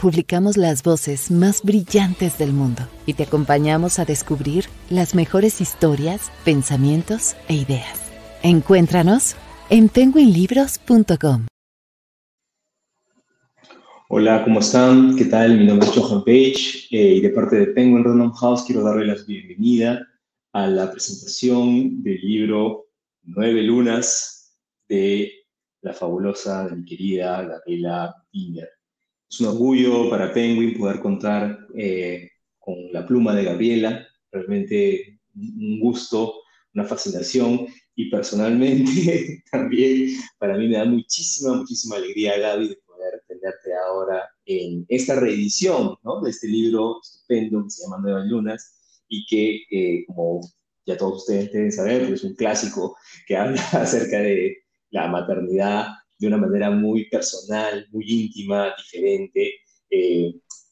publicamos las voces más brillantes del mundo y te acompañamos a descubrir las mejores historias, pensamientos e ideas. Encuéntranos en penguinlibros.com. Hola, ¿cómo están? ¿Qué tal? Mi nombre es Johan Page y de parte de Penguin Random House quiero darle la bienvenida a la presentación del libro 9 lunas de la fabulosa, de mi querida Gabriela Piña. Es un orgullo para Penguin poder contar con la pluma de Gabriela, realmente un gusto, una fascinación y personalmente también para mí me da muchísima alegría, Gaby, de poder tenerte ahora en esta reedición, ¿no?, de este libro estupendo que se llama Nuevas Lunas y que, como ya todos ustedes deben saber, pues es un clásico que habla acerca de la maternidad de una manera muy personal, muy íntima, diferente.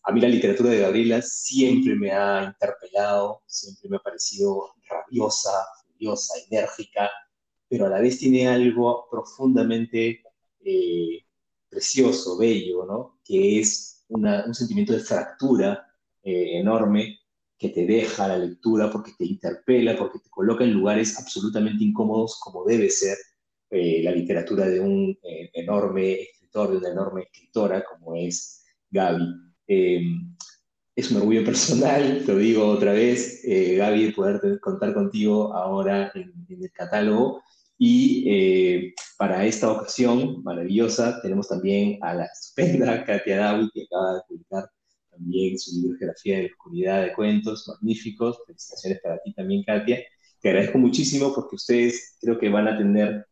A mí la literatura de Gabriela siempre me ha interpelado, siempre me ha parecido rabiosa, furiosa, enérgica, pero a la vez tiene algo profundamente precioso, bello, ¿no?, que es un sentimiento de fractura enorme que te deja la lectura porque te interpela, porque te coloca en lugares absolutamente incómodos como debe ser la literatura de un enorme escritor, de una enorme escritora como es Gaby. Eh, es un orgullo personal, lo digo otra vez, Gaby, de poder contar contigo ahora en el catálogo. Y para esta ocasión maravillosa tenemos también a la estupenda Katia Dawi, que acaba de publicar también su libro Geografía de la Oscuridad de Cuentos, magníficos. Felicitaciones para ti también, Katia. Te agradezco muchísimo porque ustedes creo que van a tener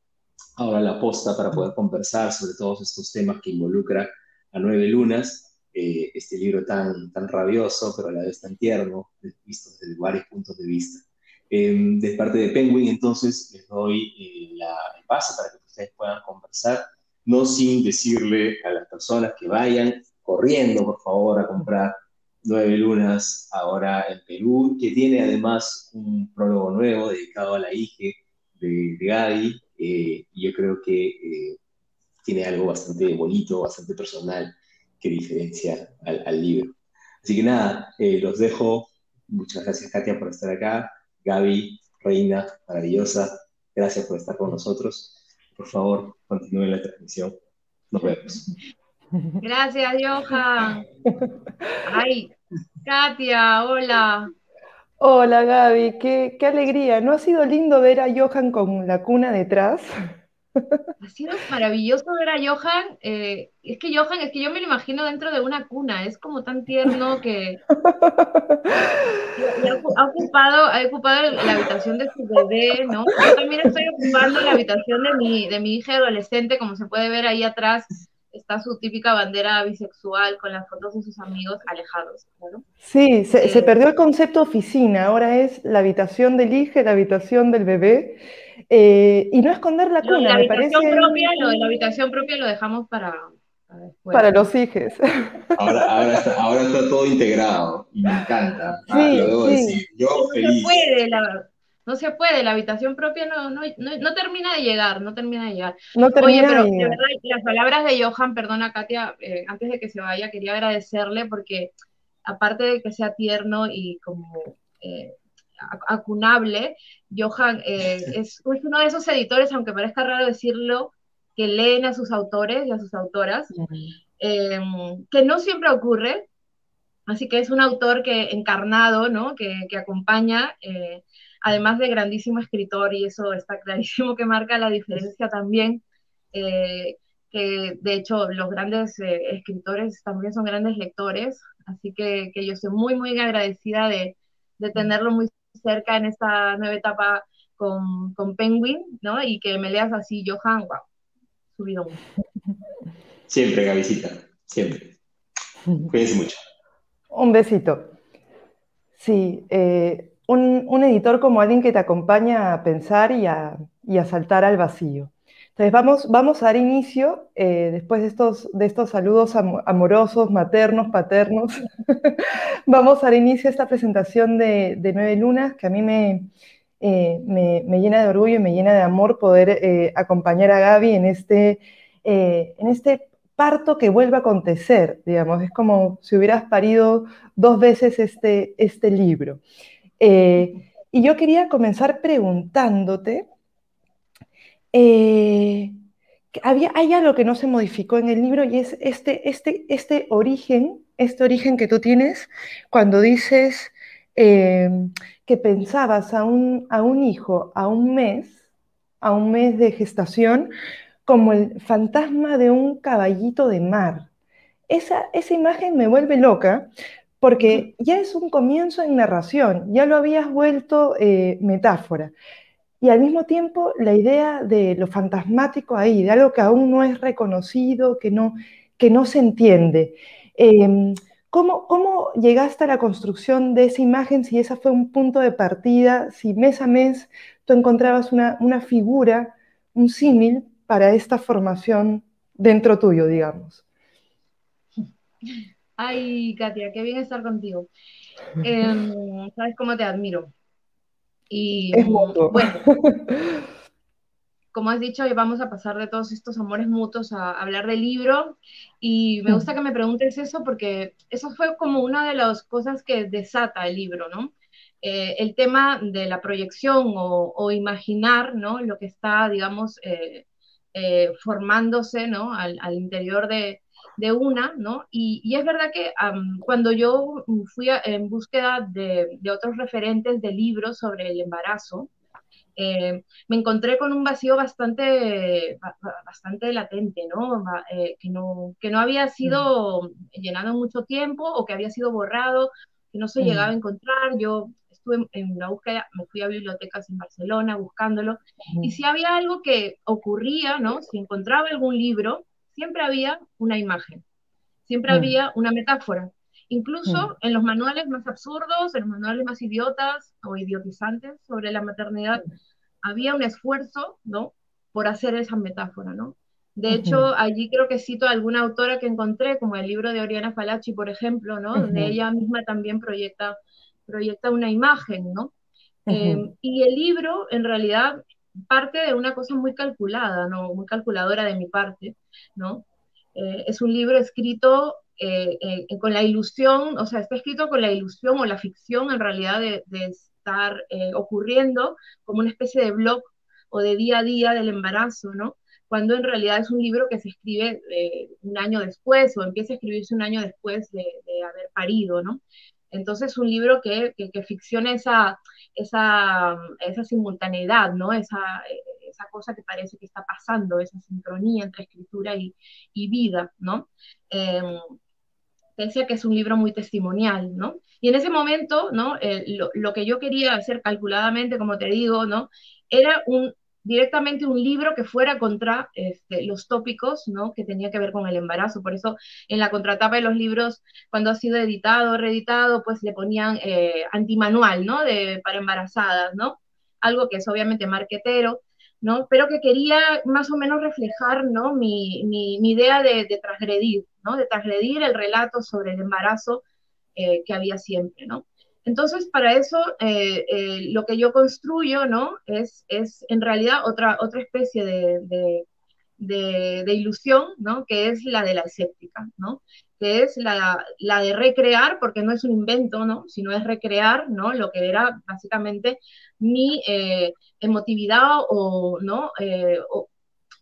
ahora la posta para poder conversar sobre todos estos temas que involucra a 9 lunas, este libro tan rabioso, pero a la vez tan tierno, visto desde varios puntos de vista. De parte de Penguin, entonces, les doy el pase para que ustedes puedan conversar, no sin decirle a las personas que vayan corriendo, por favor, a comprar 9 lunas ahora en Perú, que tiene además un prólogo nuevo dedicado a la hija de Gaby, y yo creo que tiene algo bastante bonito, bastante personal, que diferencia al libro. Así que nada, los dejo. Muchas gracias, Katia, por estar acá. Gaby, reina, maravillosa, gracias por estar con nosotros. Por favor, continúen la transmisión. Nos vemos. Gracias, Johan. Ay, Katia, hola. Hola Gaby, qué alegría. ¿No ha sido lindo ver a Johan con la cuna detrás? Ha sido maravilloso ver a Johan. Es que Johan, es que yo me lo imagino dentro de una cuna. Es como tan tierno que y ha ocupado la habitación de su bebé, ¿no? Yo también estoy ocupando la habitación de mi hija adolescente, como se puede ver ahí atrás. Está su típica bandera bisexual con las fotos de sus amigos alejados, ¿no? Sí, se perdió el concepto oficina, ahora es la habitación del hijo, la habitación del bebé, y no esconder la cuna, me parece... Lo de la habitación propia lo dejamos para después. Para los hijos. Ahora está todo integrado y me encanta. Sí, Lo debo decir. Yo no feliz. No se puede, la habitación propia no termina de llegar, no termina de llegar. No Oye, termina pero de de llegar. verdad, las palabras de Johan, perdona Katia, antes de que se vaya, quería agradecerle porque aparte de que sea tierno y como acunable, Johan es uno de esos editores, aunque parezca raro decirlo, que leen a sus autores y a sus autoras, que no siempre ocurre. Así que es un autor que encarnado, ¿no?, que acompaña, además de grandísimo escritor, y eso está clarísimo que marca la diferencia también, que de hecho los grandes escritores también son grandes lectores, así que yo estoy muy agradecida de tenerlo muy cerca en esta nueva etapa con Penguin, ¿no?, y que me leas así, Johan, wow, subido. Siempre, Gavisita, siempre. Cuídense mucho. Un besito. Sí, un editor como alguien que te acompaña a pensar y a saltar al vacío. Entonces vamos a dar inicio, después de estos saludos amorosos, maternos, paternos, vamos a dar inicio a esta presentación de 9 lunas, que a mí me llena de orgullo y me llena de amor poder acompañar a Gaby en este parto que vuelve a acontecer, digamos, es como si hubieras parido 2 veces este libro. Y yo quería comenzar preguntándote, hay algo que no se modificó en el libro y es este origen que tú tienes cuando dices eh, que pensabas a un hijo a un mes de gestación, como el fantasma de un caballito de mar. Esa imagen me vuelve loca porque ya es un comienzo en narración, ya lo habías vuelto metáfora. Y al mismo tiempo la idea de lo fantasmático ahí, de algo que aún no es reconocido, que no se entiende. Eh, ¿Cómo llegaste a la construcción de esa imagen, si esa fue un punto de partida, si mes a mes tú encontrabas una figura, un símil para esta formación dentro tuyo, digamos? Ay, Katia, qué bien estar contigo. Sabes cómo te admiro. Y Es mutuo. bueno, como has dicho, vamos a pasar de todos estos amores mutuos a hablar del libro. Y me gusta que me preguntes eso porque eso fue como una de las cosas que desata el libro, ¿no? El tema de la proyección o imaginar, ¿no? Lo que está, digamos, formándose, ¿no? Al interior de una, ¿no? Y es verdad que cuando yo fui en búsqueda de otros referentes de libros sobre el embarazo, me encontré con un vacío bastante latente, ¿no? Que no había sido llenado en mucho tiempo o que había sido borrado, que no se llegaba a encontrar. Yo estuve en una búsqueda, me fui a bibliotecas en Barcelona buscándolo, y si había algo que ocurría, ¿no? Si encontraba algún libro, siempre había una imagen, siempre había una metáfora. Incluso en los manuales más absurdos, en los manuales más idiotas o idiotizantes sobre la maternidad, había un esfuerzo, ¿no? Por hacer esa metáfora, ¿no? De hecho, allí creo que cito a alguna autora que encontré, como el libro de Oriana Fallaci, por ejemplo, ¿no? Donde ella misma también proyecta una imagen, ¿no? Y el libro, en realidad, parte de una cosa muy calculada, ¿no? Muy calculadora de mi parte, ¿no? Es un libro escrito con la ilusión, o sea, está escrito con la ilusión o la ficción, en realidad, de estar ocurriendo como una especie de blog o de día a día del embarazo, ¿no? Cuando en realidad es un libro que se escribe un año después o empieza a escribirse un año después de haber parido, ¿no? Entonces, un libro que ficciona esa simultaneidad, ¿no? Esa cosa que parece que está pasando, esa sincronía entre escritura y vida, ¿no? Eh, Pensé que es un libro muy testimonial, ¿no? Y en ese momento, ¿no? Lo que yo quería hacer calculadamente, como te digo, ¿no? Era directamente un libro que fuera contra los tópicos, ¿no? Que tenía que ver con el embarazo. Por eso en la contratapa de los libros, cuando ha sido editado o reeditado, pues le ponían antimanual, ¿no? Para embarazadas, ¿no? Algo que es obviamente marquetero, ¿no? Pero que quería más o menos reflejar, ¿no? Mi idea de transgredir, ¿no? De transgredir el relato sobre el embarazo que había siempre, ¿no? Entonces, para eso, lo que yo construyo, ¿no? Es en realidad otra especie de ilusión, ¿no? Que es la de la escéptica, ¿no? Que es la de recrear, porque no es un invento, ¿no? Sino es recrear, ¿no? Lo que era básicamente mi emotividad o, ¿no? O,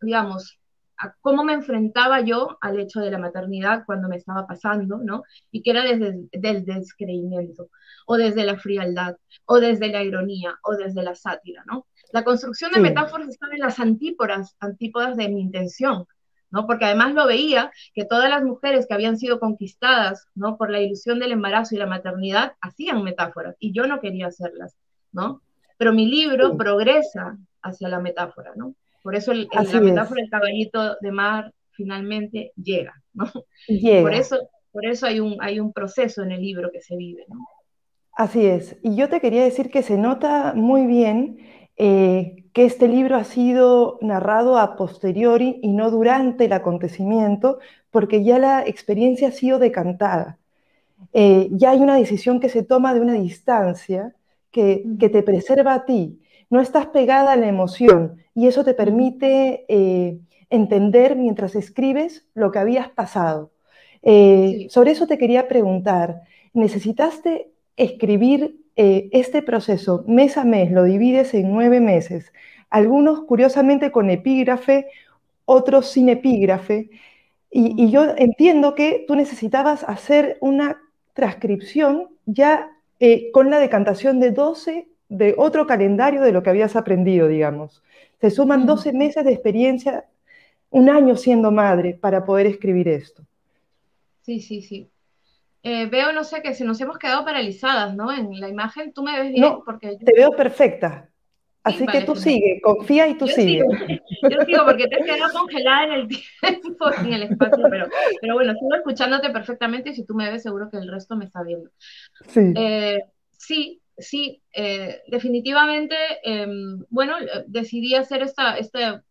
digamos, a cómo me enfrentaba yo al hecho de la maternidad cuando me estaba pasando, ¿no? Y que era desde el descreimiento, o desde la frialdad, o desde la ironía, o desde la sátira, ¿no? La construcción de Sí. metáforas está en las antípodas de mi intención, ¿no? Porque además lo veía que todas las mujeres que habían sido conquistadas, ¿no? Por la ilusión del embarazo y la maternidad hacían metáforas y yo no quería hacerlas, ¿no? Pero mi libro Sí, progresa hacia la metáfora, ¿no? Por eso la así es, metáfora del caballito de mar finalmente llega, ¿no? Por llega, eso, por eso hay un proceso en el libro que se vive, ¿no? así es. Y yo te quería decir que se nota muy bien que este libro ha sido narrado a posteriori y no durante el acontecimiento, porque ya la experiencia ha sido decantada. Ya hay una decisión que se toma de una distancia que te preserva a ti. No estás pegada a la emoción y eso te permite entender mientras escribes lo que habías pasado. Sí. Sobre eso te quería preguntar, ¿necesitaste escribir este proceso mes a mes? Lo divides en 9 meses, algunos curiosamente con epígrafe, otros sin epígrafe, y yo entiendo que tú necesitabas hacer una transcripción ya con la decantación de 12 de otro calendario de lo que habías aprendido, digamos. Se suman 12 meses de experiencia, un año siendo madre para poder escribir esto. Sí, sí, sí. Veo, no sé, que si nos hemos quedado paralizadas, ¿no? En la imagen, ¿tú me ves bien? No, Porque yo te veo perfecta. sí, Así que vale, tú genial. sigue, confía y tú Yo sigue. sigo, yo sigo porque te has quedado congelada en el tiempo, en el espacio, pero bueno, sigo escuchándote perfectamente y si tú me ves seguro que el resto me está viendo. Sí, Sí, sí, definitivamente, bueno, decidí hacer esta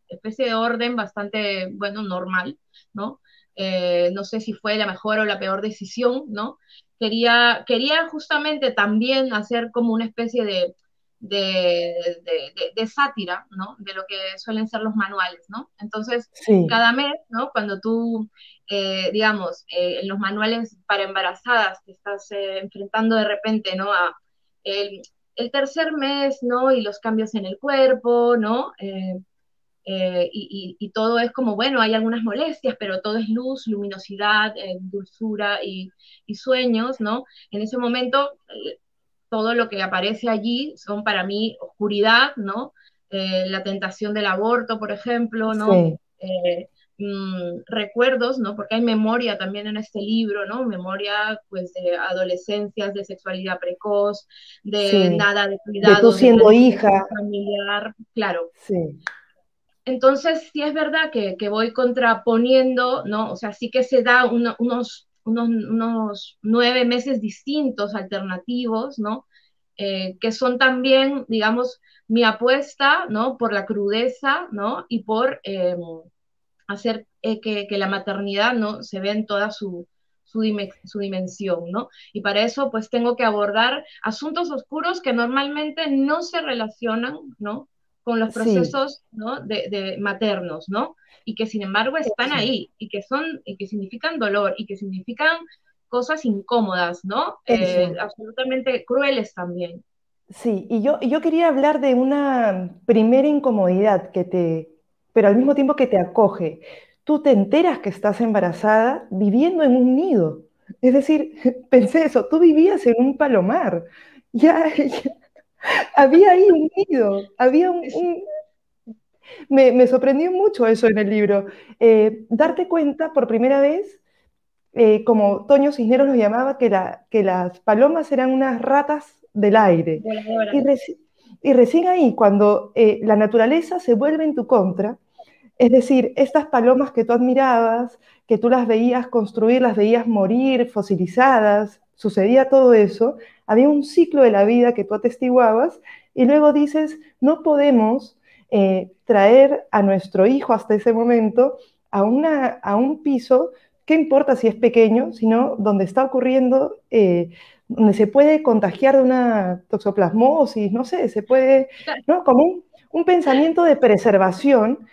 especie de orden bastante, bueno, normal, ¿no? No sé si fue la mejor o la peor decisión, ¿no? Quería justamente también hacer como una especie de sátira, ¿no? De lo que suelen ser los manuales, ¿no? Entonces, sí, cada mes, ¿no? Cuando tú digamos, en los manuales para embarazadas te estás enfrentando de repente, ¿no? A el, el tercer mes, ¿no? Y los cambios en el cuerpo, ¿no? Y todo es como, bueno, hay algunas molestias, pero todo es luz, luminosidad, dulzura y sueños, ¿no? En ese momento, todo lo que aparece allí son para mí oscuridad, ¿no? La tentación del aborto, por ejemplo, ¿no? sí, Recuerdos, ¿no? Porque hay memoria también en este libro, ¿no? Memoria, pues, de adolescencias, de sexualidad precoz, de sí. nada de De tú cuidados, de siendo planificación hija, familiar, claro. sí, Entonces, sí es verdad que voy contraponiendo, ¿no? O sea, sí que se da unos 9 meses distintos, alternativos, ¿no? Que son también, digamos, mi apuesta, ¿no? Por la crudeza, ¿no? Y por hacer que la maternidad, ¿no? Se vea en toda su dimensión, ¿no? Y para eso, pues, tengo que abordar asuntos oscuros que normalmente no se relacionan, ¿no? Con los sí, procesos, ¿no? De maternos, ¿no? Y que sin embargo están eso, ahí y que significan dolor y que significan cosas incómodas, ¿no? eso. Absolutamente crueles también. Sí, y yo quería hablar de una primera incomodidad pero al mismo tiempo que te acoge. Tú te enteras que estás embarazada viviendo en un nido. Es decir, pensé eso, tú vivías en un palomar. Ya había ahí un nido, me sorprendió mucho eso en el libro. Darte cuenta por primera vez, como Toño Cisneros lo llamaba, que las palomas eran unas ratas del aire. Y, Voladoras. reci- y recién ahí, cuando la naturaleza se vuelve en tu contra, es decir, estas palomas que tú admirabas, que tú las veías construir, las veías morir, fosilizadas, sucedía todo eso, había un ciclo de la vida que tú atestiguabas y luego dices, no podemos traer a nuestro hijo hasta ese momento a un piso, ¿qué importa si es pequeño?, sino donde está ocurriendo, donde se puede contagiar de una toxoplasmosis, no sé, se puede, ¿no? Como un pensamiento de preservación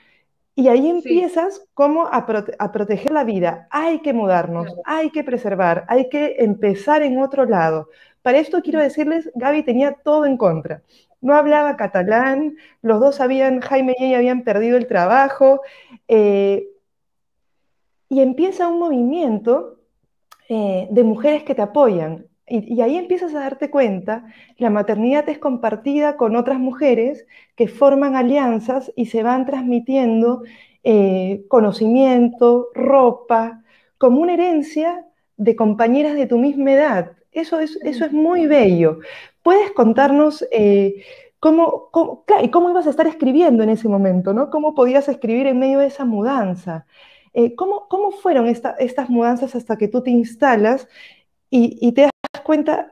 y ahí Sí, empiezas como a proteger la vida. Hay que mudarnos, claro. hay que preservar, hay que empezar en otro lado. Para esto quiero decirles, Gaby tenía todo en contra. No hablaba catalán, los dos habían, Jaime y ella habían perdido el trabajo, eh, y empieza un movimiento de mujeres que te apoyan. Y ahí empiezas a darte cuenta, la maternidad es compartida con otras mujeres que forman alianzas y se van transmitiendo conocimiento, ropa, como una herencia de compañeras de tu misma edad. Eso es muy bello. ¿Puedes contarnos claro, y cómo ibas a estar escribiendo en ese momento, ¿no? ¿Cómo podías escribir en medio de esa mudanza? ¿Cómo fueron estas mudanzas hasta que tú te instalas y te das cuenta,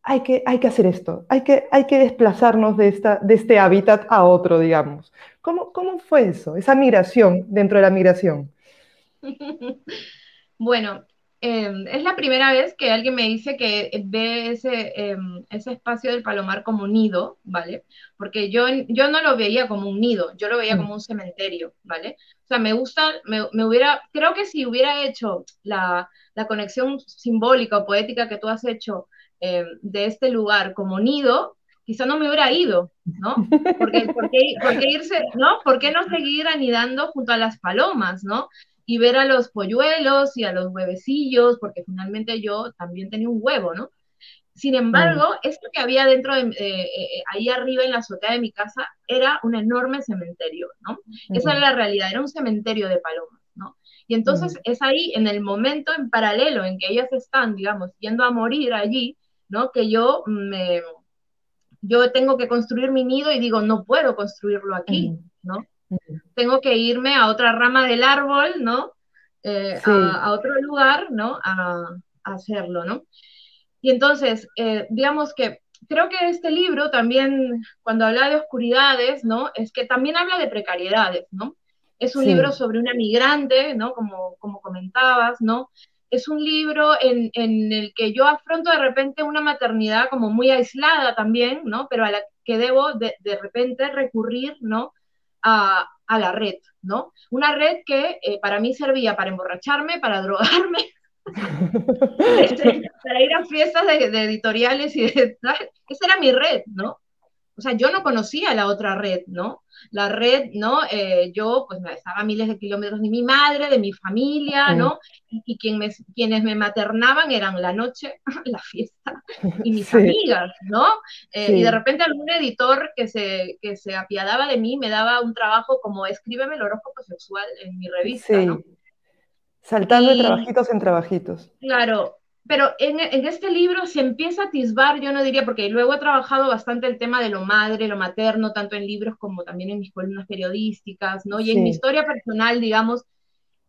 hay que hacer esto, hay que desplazarnos de este hábitat a otro, digamos? ¿Cómo fue eso, esa migración dentro de la migración? Bueno, es la primera vez que alguien me dice que ve ese espacio del Palomar como nido, ¿vale? Porque yo no lo veía como un nido, yo lo veía como un cementerio, ¿vale? O sea, me gusta, creo que si hubiera hecho la conexión simbólica o poética que tú has hecho de este lugar como nido, quizá no me hubiera ido, ¿no? Porque, ¿por qué irse, ¿no? ¿Por qué no seguir anidando junto a las palomas, ¿no? Y ver a los polluelos y a los huevecillos, porque finalmente yo también tenía un huevo, ¿no? Sin embargo, esto que había dentro ahí arriba en la azotea de mi casa, era un enorme cementerio, ¿no? Esa era la realidad, era un cementerio de palomas, ¿no? Y entonces es ahí, en el momento en paralelo en que ellas están, digamos, yendo a morir allí, ¿no? Que yo tengo que construir mi nido y digo, no puedo construirlo aquí, ¿no? Tengo que irme a otra rama del árbol, ¿no? Sí, A otro lugar, ¿no? A hacerlo, ¿no? Y entonces, digamos que creo que este libro también, cuando habla de oscuridades, ¿no? Es que también habla de precariedades, ¿no? Es un libro sí, sobre una migrante, ¿no? Como comentabas, ¿no? Es un libro en el que yo afronto de repente una maternidad como muy aislada también, ¿no? Pero a la que debo de repente recurrir, ¿no? A la red, ¿no? Una red que para mí servía para emborracharme, para drogarme, para ir a fiestas de editoriales y de tal. Esa era mi red, ¿no? O sea, yo no conocía la otra red, ¿no? La red, ¿no? Yo, pues, estaba a miles de kilómetros de mi madre, de mi familia, ¿no? Y quienes me maternaban eran la noche, la fiesta y mis sí, amigas, ¿no? Y de sí, repente algún editor que se apiadaba de mí me daba un trabajo como escríbeme el horóscopo sexual en mi revista, ¿no? sí, saltando de Y, trabajitos en trabajitos. claro, pero en este libro se empieza a atisbar, yo no diría, porque luego he trabajado bastante el tema de lo madre, lo materno, tanto en libros como también en mis columnas periodísticas, ¿no? Y en mi Sí, historia personal, digamos,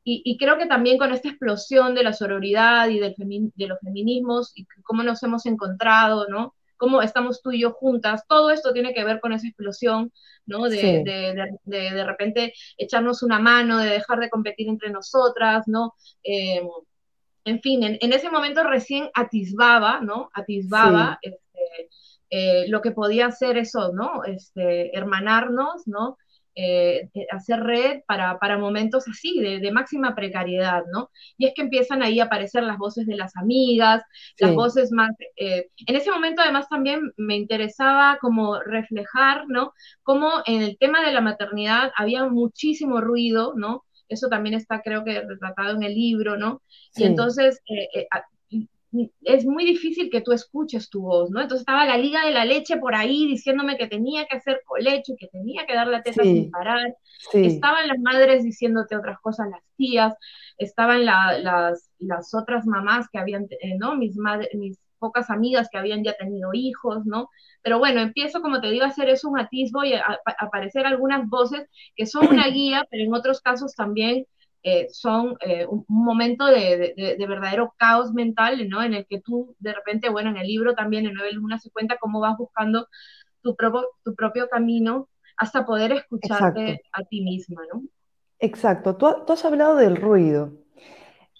y creo que también con esta explosión de la sororidad y de los feminismos y cómo nos hemos encontrado, ¿no? Cómo estamos tú y yo juntas, todo esto tiene que ver con esa explosión, ¿no? sí, De repente echarnos una mano, de dejar de competir entre nosotras, ¿no? En fin, en ese momento recién atisbaba, ¿no? sí, Atisbaba lo que podía ser eso, ¿no? Hermanarnos, ¿no? Hacer red para momentos así, de máxima precariedad, ¿no? Y es que empiezan ahí a aparecer las voces de las amigas, las sí, voces más... en ese momento además también me interesaba como reflejar, ¿no? Cómo en el tema de la maternidad había muchísimo ruido, ¿no? Eso también está, creo que, retratado en el libro, ¿no? Y sí, entonces es muy difícil que tú escuches tu voz, ¿no? Entonces estaba la Liga de la Leche por ahí diciéndome que tenía que hacer colecho, que tenía que dar la teta sin sí, parar, sí, estaban las madres diciéndote otras cosas, las tías, estaban las otras mamás que habían, ¿no? Mis pocas amigas que habían ya tenido hijos, ¿no? Pero bueno, empiezo, como te digo, a hacer eso un atisbo y a aparecer algunas voces que son una guía, pero en otros casos también son un momento de verdadero caos mental, ¿no? En el que tú, de repente, bueno, en el libro también, en Nueve Lunas, se cuenta cómo vas buscando tu propio camino hasta poder exacto, escucharte a ti misma, ¿no? exacto. Tú has hablado del ruido.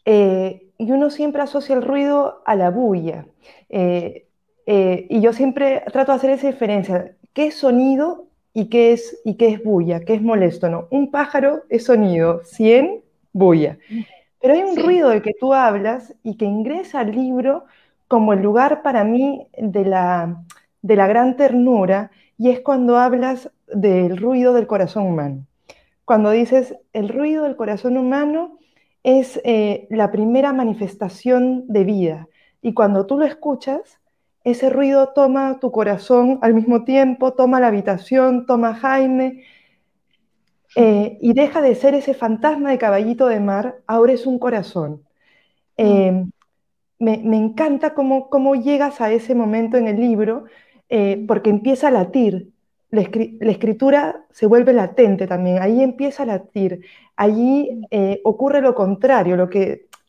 Y uno siempre asocia el ruido a la bulla. Eh, y yo siempre trato de hacer esa diferencia. ¿Qué es sonido y qué es bulla? ¿Qué es molesto? No, un pájaro es sonido, 100 bulla. Pero hay un Sí, ruido del que tú hablas y que ingresa al libro como el lugar para mí de la gran ternura, y es cuando hablas del ruido del corazón humano. Cuando dices el ruido del corazón humano es la primera manifestación de vida, y cuando tú lo escuchas, ese ruido toma tu corazón al mismo tiempo, toma la habitación, toma a Jaime, y deja de ser ese fantasma de caballito de mar, ahora es un corazón. Eh, me encanta cómo llegas a ese momento en el libro, porque empieza a latir. La escritura se vuelve latente también, ahí empieza a latir. Allí ocurre lo contrario,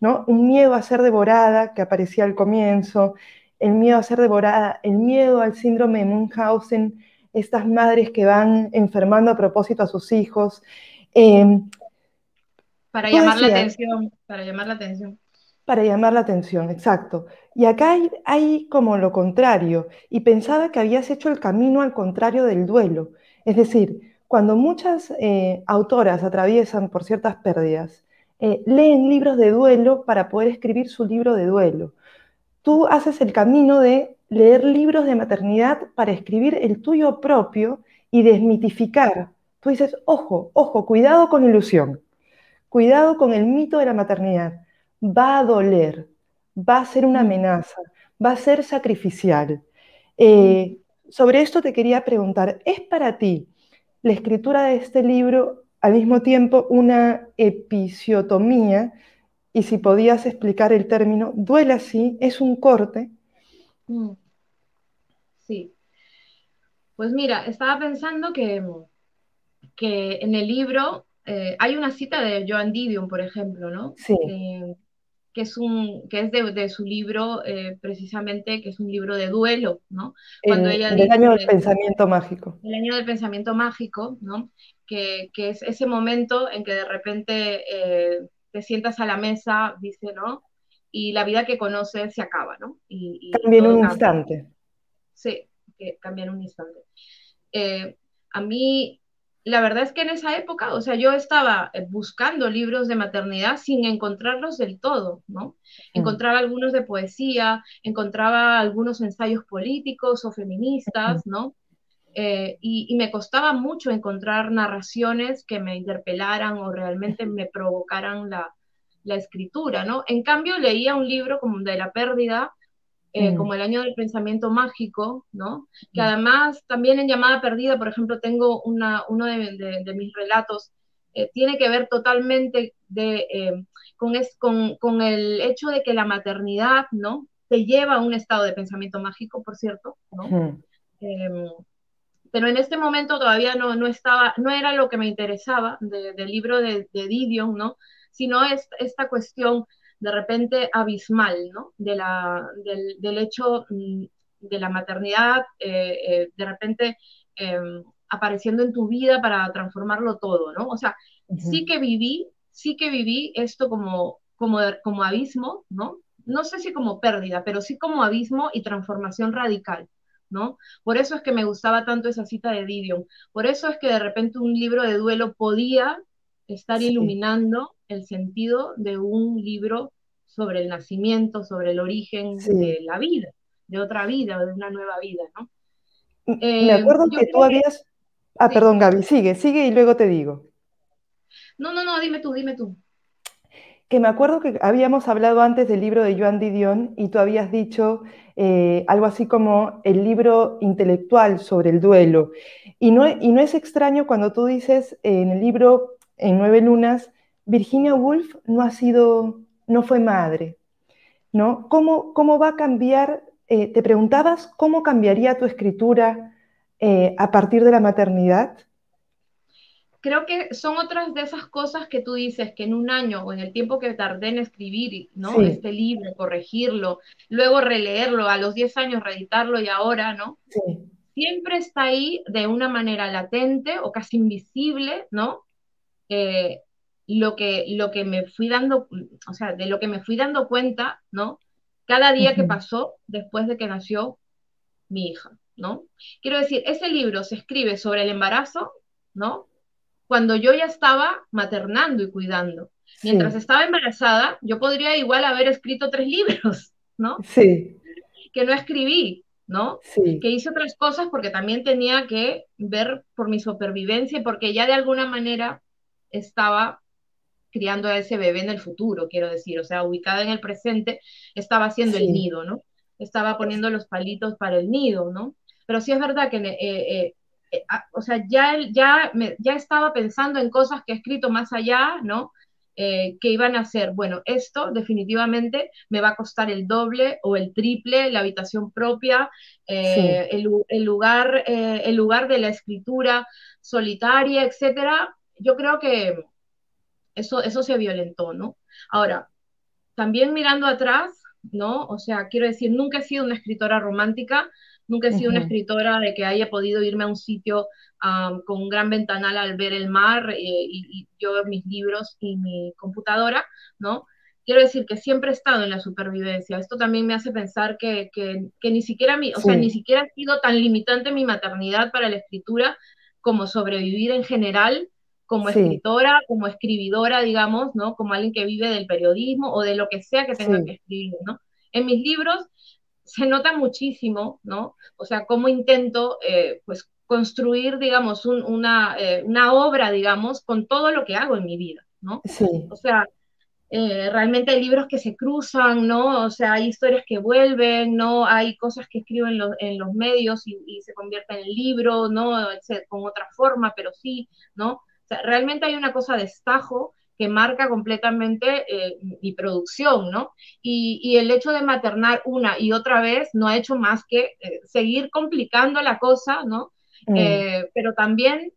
¿no? Un miedo a ser devorada, que aparecía al comienzo, el miedo a ser devorada, el miedo al síndrome de Munchausen, estas madres que van enfermando a propósito a sus hijos. Eh, para Tú llamar la decías, atención, para llamar la atención. para llamar la atención, exacto. Y acá hay como lo contrario, y pensaba que habías hecho el camino al contrario del duelo. Es decir, cuando muchas autoras atraviesan por ciertas pérdidas, leen libros de duelo para poder escribir su libro de duelo. Tú haces el camino de leer libros de maternidad para escribir el tuyo propio y desmitificar. Tú dices, ojo, ojo, cuidado con ilusión, cuidado con el mito de la maternidad. Va a doler, va a ser una amenaza, va a ser sacrificial. Sobre esto te quería preguntar, ¿es para ti la escritura de este libro al mismo tiempo una episiotomía? Y si podías explicar el término, duele así, es un corte. Sí, pues mira, estaba pensando que en el libro hay una cita de Joan Didion, por ejemplo, ¿no? Sí, Que es de su libro, precisamente, que es un libro de duelo, ¿no? Cuando el, ella del año del dice, pensamiento mágico. el año del pensamiento mágico, ¿no? Que es ese momento en que de repente te sientas a la mesa, dice, ¿no? Y la vida que conoces se acaba, ¿no? Y Cambia en todo un cambia. instante. Sí, que cambia en un instante. A mí, la verdad es que en esa época, o sea, yo estaba buscando libros de maternidad sin encontrarlos del todo, ¿no? Encontraba algunos de poesía, encontraba algunos ensayos políticos o feministas, ¿no? Y me costaba mucho encontrar narraciones que me interpelaran o realmente me provocaran la escritura, ¿no? En cambio, leía un libro como de la pérdida, como El año del pensamiento mágico, ¿no? Que además también en Llamada Perdida, por ejemplo, tengo uno de mis relatos, tiene que ver totalmente con el hecho de que la maternidad, ¿no? Te lleva a un estado de pensamiento mágico, por cierto, ¿no? Eh, pero en este momento todavía no estaba, no era lo que me interesaba del libro de Didion, ¿no? Sino esta cuestión de repente abismal, ¿no? Del hecho de la maternidad, de repente eh, apareciendo en tu vida para transformarlo todo, ¿no? O sea, sí que viví esto como abismo, ¿no? No sé si como pérdida, pero sí como abismo y transformación radical, ¿no? Por eso es que me gustaba tanto esa cita de Didion. Por eso es que de repente un libro de duelo podía estar Sí. iluminando el sentido de un libro sobre el nacimiento, sobre el origen de Sí. la vida, de otra vida, de una nueva vida, ¿no? Me acuerdo Yo que tú creo que habías... Ah, sí. perdón, Gaby, sigue y luego te digo. No, dime tú, dime tú. Que me acuerdo que habíamos hablado antes del libro de Joan Didion y tú habías dicho algo así como el libro intelectual sobre el duelo. Y no es extraño cuando tú dices en el libro En 9 lunas, Virginia Woolf no fue madre, ¿no? ¿Cómo va a cambiar? Te preguntabas cómo cambiaría tu escritura a partir de la maternidad. Creo que son otras de esas cosas que tú dices que en un año o en el tiempo que tardé en escribir, ¿no? Sí, Este libro, corregirlo, luego releerlo, a los 10 años reeditarlo y ahora, ¿no? sí. Siempre está ahí de una manera latente o casi invisible, ¿no? Eh, lo que me fui dando, o sea, de lo que me fui dando cuenta, ¿no? Cada día que Ujú. pasó después de que nació mi hija, ¿no? Quiero decir, ese libro se escribe sobre el embarazo, ¿no? Cuando yo ya estaba maternando y cuidando. Mientras Sí, estaba embarazada, yo podría igual haber escrito 3 libros, ¿no? sí, Que no escribí, ¿no? Que sí, hice otras cosas porque también tenía que ver por mi supervivencia y porque ya de alguna manera estaba criando a ese bebé en el futuro, quiero decir, o sea, ubicada en el presente, estaba haciendo el sí. nido, ¿no? Estaba poniendo los palitos para el nido, ¿no? Pero sí es verdad que, o sea, ya estaba pensando en cosas que he escrito más allá, ¿no? Que iban a ser, bueno, esto definitivamente me va a costar el doble o el triple, la habitación propia, Sí, el lugar de la escritura solitaria, etcétera. Yo creo que eso se violentó, ¿no? Ahora, también mirando atrás, ¿no? O sea, quiero decir, nunca he sido una escritora romántica, nunca he sido una ujú, escritora de que haya podido irme a un sitio con un gran ventanal al ver el mar y yo mis libros y mi computadora, ¿no? quiero decir que siempre he estado en la supervivencia. Esto también me hace pensar que ni siquiera o sea, ni Sí, siquiera ha sido tan limitante mi maternidad para la escritura como sobrevivir en general, como sí, escritora, como escribidora, digamos, ¿no? Como alguien que vive del periodismo o de lo que sea que tenga que sí, escribir, ¿no? En mis libros se nota muchísimo, ¿no? O sea, cómo intento, pues, construir, digamos, una obra, digamos, con todo lo que hago en mi vida, ¿no? sí, O sea, realmente hay libros que se cruzan, ¿no? O sea, hay historias que vuelven, ¿no? Hay cosas que escribo en los medios y se convierten en libro, ¿no? Con otra forma, pero sí, ¿no? O sea, realmente hay una cosa de estajo que marca completamente mi producción, ¿no? Y el hecho de maternar una y otra vez no ha hecho más que seguir complicando la cosa, ¿no? mm, Pero también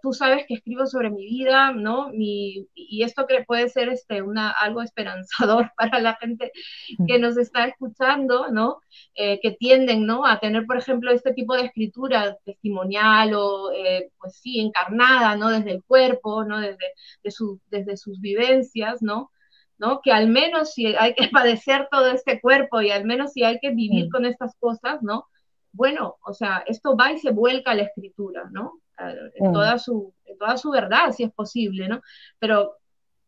tú sabes que escribo sobre mi vida, ¿no? Y esto que puede ser algo esperanzador para la gente que mm, nos está escuchando, ¿no? Que tienden, ¿no? A tener, por ejemplo, este tipo de escritura testimonial o, pues sí, encarnada, ¿no? Desde el cuerpo, ¿no? Desde sus vivencias, ¿no? ¿No? Que al menos si hay que padecer todo este cuerpo y al menos si hay que vivir mm, con estas cosas, ¿no? Bueno, o sea, esto va y se vuelca a la escritura, ¿no? mm, En toda su verdad, si es posible, ¿no? Pero,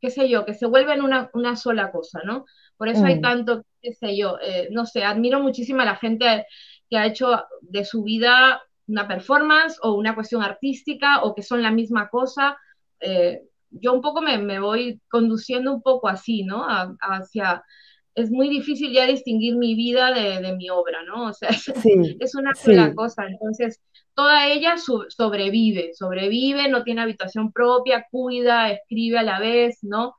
qué sé yo, que se vuelve en una sola cosa, ¿no? Por eso hay mm, tanto, qué sé yo, no sé, admiro muchísimo a la gente que ha hecho de su vida una performance o una cuestión artística o que son la misma cosa. Yo un poco me voy conduciendo un poco así, ¿no? Hacia, es muy difícil ya distinguir mi vida de mi obra, ¿no? O sea, sí, es una sola sí, cosa. Entonces, toda ella sobrevive, no tiene habitación propia, cuida, escribe a la vez, ¿no?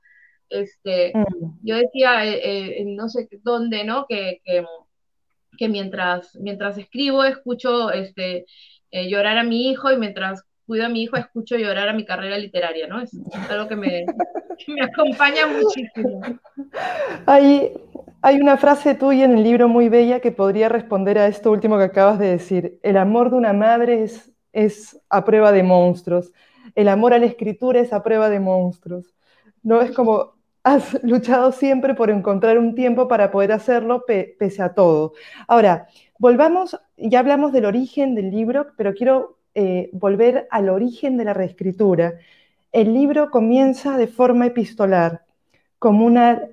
Este, mm. yo decía, no sé dónde, ¿no? Que mientras escribo, escucho llorar a mi hijo y mientras cuido a mi hijo, escucho llorar a mi carrera literaria, ¿no? Es algo que me acompaña muchísimo. Hay, hay una frase tuya en el libro muy bella que podría responder a esto último que acabas de decir. El amor de una madre es a prueba de monstruos. El amor a la escritura es a prueba de monstruos. No es como has luchado siempre por encontrar un tiempo para poder hacerlo pese a todo. Ahora, volvamos, ya hablamos del origen del libro, pero quiero volver al origen de la reescritura. El libro comienza de forma epistolar como una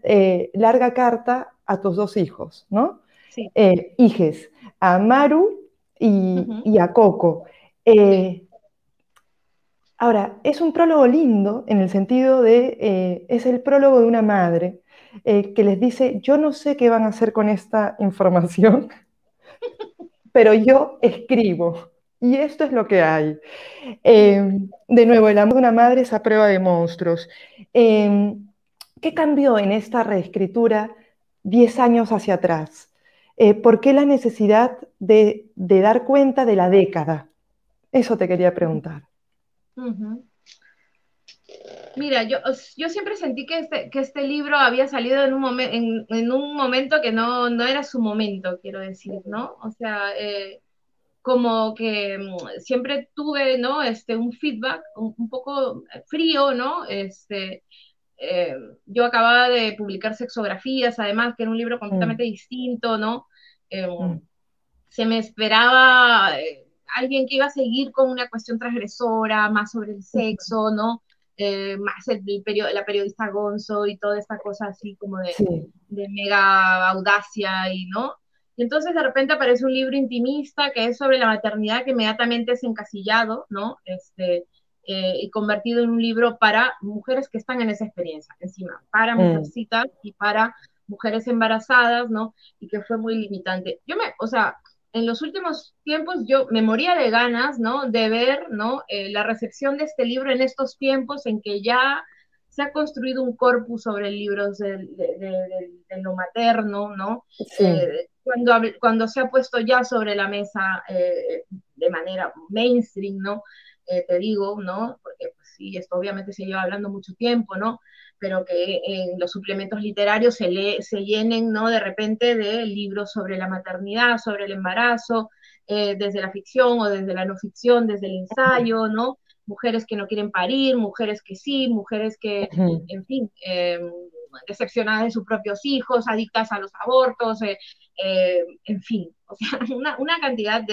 larga carta a tus dos hijos, ¿no? Sí. Hijes, a Maru Ujú, y a Coco. sí. Eh, Ahora, es un prólogo lindo en el sentido de, es el prólogo de una madre que les dice, yo no sé qué van a hacer con esta información, pero yo escribo. Y esto es lo que hay. Sí. De nuevo, el amor de una madre es a prueba de monstruos. Eh, ¿Qué cambió en esta reescritura 10 años hacia atrás? ¿Por qué la necesidad de dar cuenta de la década? Eso te quería preguntar. Ujú. Mira, yo siempre sentí que este libro había salido en un momento que no era su momento, quiero decir, ¿no? O sea, como que siempre tuve, ¿no? Un feedback un poco frío, ¿no? Eh, yo acababa de publicar Sexografías, además, que era un libro Mm, completamente distinto, ¿no? Eh, mm, Se me esperaba alguien que iba a seguir con una cuestión transgresora, más sobre el sexo, ¿no? Más la periodista Gonzo y toda esta cosa así como sí. de mega audacia y, ¿no? Y entonces de repente aparece un libro intimista que es sobre la maternidad que inmediatamente es encasillado, ¿no? Y convertido en un libro para mujeres que están en esa experiencia, encima, para Mm, mujercitas y para mujeres embarazadas, ¿no? Y que fue muy limitante. O sea, en los últimos tiempos yo me moría de ganas, ¿no? De ver, ¿no? La recepción de este libro en estos tiempos en que ya se ha construido un corpus sobre libros de lo materno, ¿no? sí. Cuando se ha puesto ya sobre la mesa de manera mainstream, ¿no? Te digo, ¿no? Porque pues, sí, esto obviamente se lleva hablando mucho tiempo, ¿no? Pero que en los suplementos literarios se llenen, ¿no? De repente de libros sobre la maternidad, sobre el embarazo, desde la ficción o desde la no ficción, desde el ensayo, ¿no? Mujeres que no quieren parir, mujeres que sí, mujeres que, Ujú, en fin, decepcionadas de sus propios hijos, adictas a los abortos, en fin, o sea, una cantidad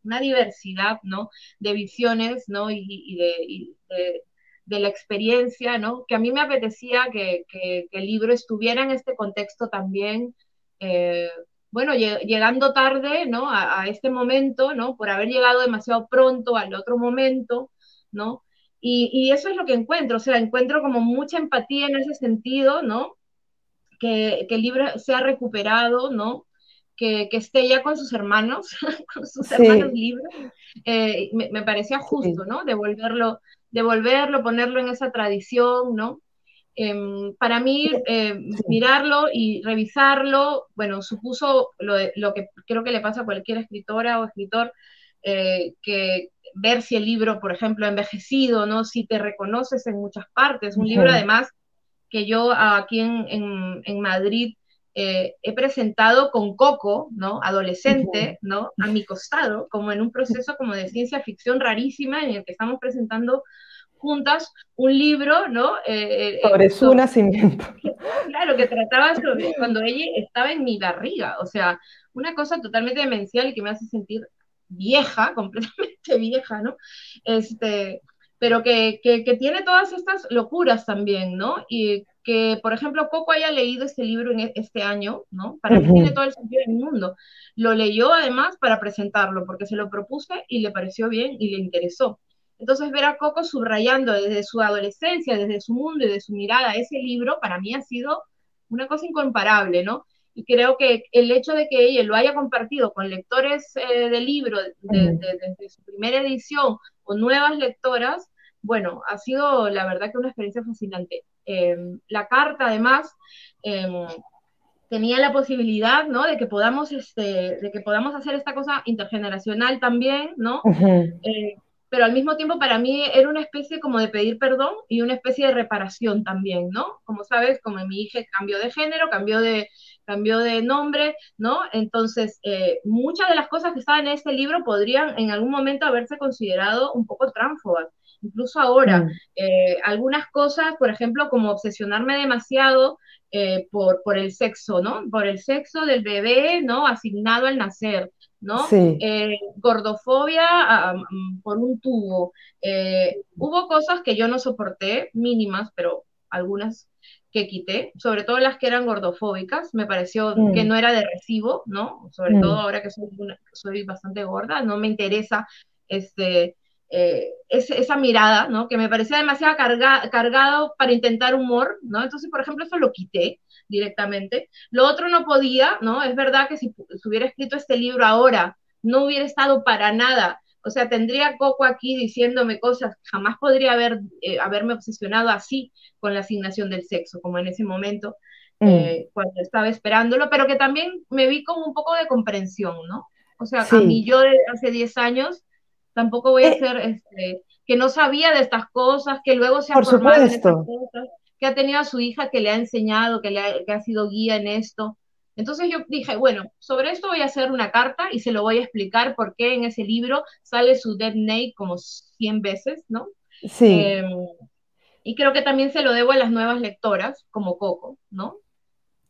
una diversidad, ¿no? De visiones, ¿no? De la experiencia, ¿no? Que a mí me apetecía que el libro estuviera en este contexto también, bueno, llegando tarde, ¿no? A este momento, ¿no? Por haber llegado demasiado pronto al otro momento, ¿no? Y eso es lo que encuentro, o sea, encuentro como mucha empatía en ese sentido, ¿no? Que el libro sea recuperado, ¿no? Que esté ya con sus hermanos, con sus hermanos Sí, libros, me parecía justo, sí, ¿no? Devolverlo, ponerlo en esa tradición, ¿no? Para mí, sí. mirarlo y revisarlo, bueno, supuso lo que creo que le pasa a cualquier escritora o escritor, que ver si el libro, por ejemplo, ha envejecido, ¿no? Si te reconoces en muchas partes. Un libro, Ujú, además, que yo aquí en Madrid he presentado con Coco, ¿no? ujú. Adolescente, ¿no? A mi costado, como en un proceso como de ciencia ficción rarísima en el que estamos presentando juntas un libro, ¿no? Sobre su nacimiento. Claro, que trataba sobre cuando ella estaba en mi barriga, o sea, una cosa totalmente demencial y que me hace sentir vieja, completamente vieja, ¿no? Este, pero que tiene todas estas locuras también, ¿no? Y que, por ejemplo, Coco haya leído este libro en este año, ¿no? Para mí tiene Ujú, todo el sentido del mundo. Lo leyó además para presentarlo, porque se lo propuse y le pareció bien y le interesó. Entonces, ver a Coco subrayando desde su adolescencia, desde su mundo y de su mirada ese libro, para mí ha sido una cosa incomparable, ¿no? Y creo que el hecho de que ella lo haya compartido con lectores del libro ujú. desde su primera edición o nuevas lectoras, bueno, ha sido la verdad que una experiencia fascinante. La carta, además, eh, tenía la posibilidad, ¿no? De que podamos hacer esta cosa intergeneracional también, ¿no? Ujú, Eh, pero al mismo tiempo para mí era una especie como de pedir perdón y una especie de reparación también, ¿no? Como sabes, como mi hija cambió de género, cambió de nombre, ¿no? Entonces, muchas de las cosas que estaban en este libro podrían en algún momento haberse considerado un poco tránfugas. Incluso ahora, ujú. algunas cosas, por ejemplo, como obsesionarme demasiado por el sexo, ¿no? Por el sexo del bebé, ¿no? Asignado al nacer, ¿no? Sí, Gordofobia por un tubo. Hubo cosas que yo no soporté, mínimas, pero algunas que quité, sobre todo las que eran gordofóbicas, me pareció que mm, no era de recibo, ¿no? Sobre todo mm, ahora que soy bastante gorda, no me interesa este, esa mirada, ¿no? Que me parecía demasiado cargado para intentar humor, ¿no? Entonces, por ejemplo, eso lo quité directamente. Lo otro no podía, ¿no? Es verdad que si hubiera escrito este libro ahora, no hubiera estado para nada. O sea, tendría Coco aquí diciéndome cosas, jamás podría haberme obsesionado así con la asignación del sexo, como en ese momento, mm. cuando estaba esperándolo, pero que también me vi con un poco de comprensión, ¿no? O sea, a mí Sí. yo de hace 10 años tampoco voy a Eh, ser que no sabía de estas cosas, que luego se ha por formado en estas supuesto. cosas, que ha tenido a su hija que le ha enseñado, que ha sido guía en esto. Entonces yo dije, bueno, sobre esto voy a hacer una carta y se lo voy a explicar por qué en ese libro sale su dead Nate como 100 veces, ¿no? Sí. Eh, y creo que también se lo debo a las nuevas lectoras, como Coco, ¿no?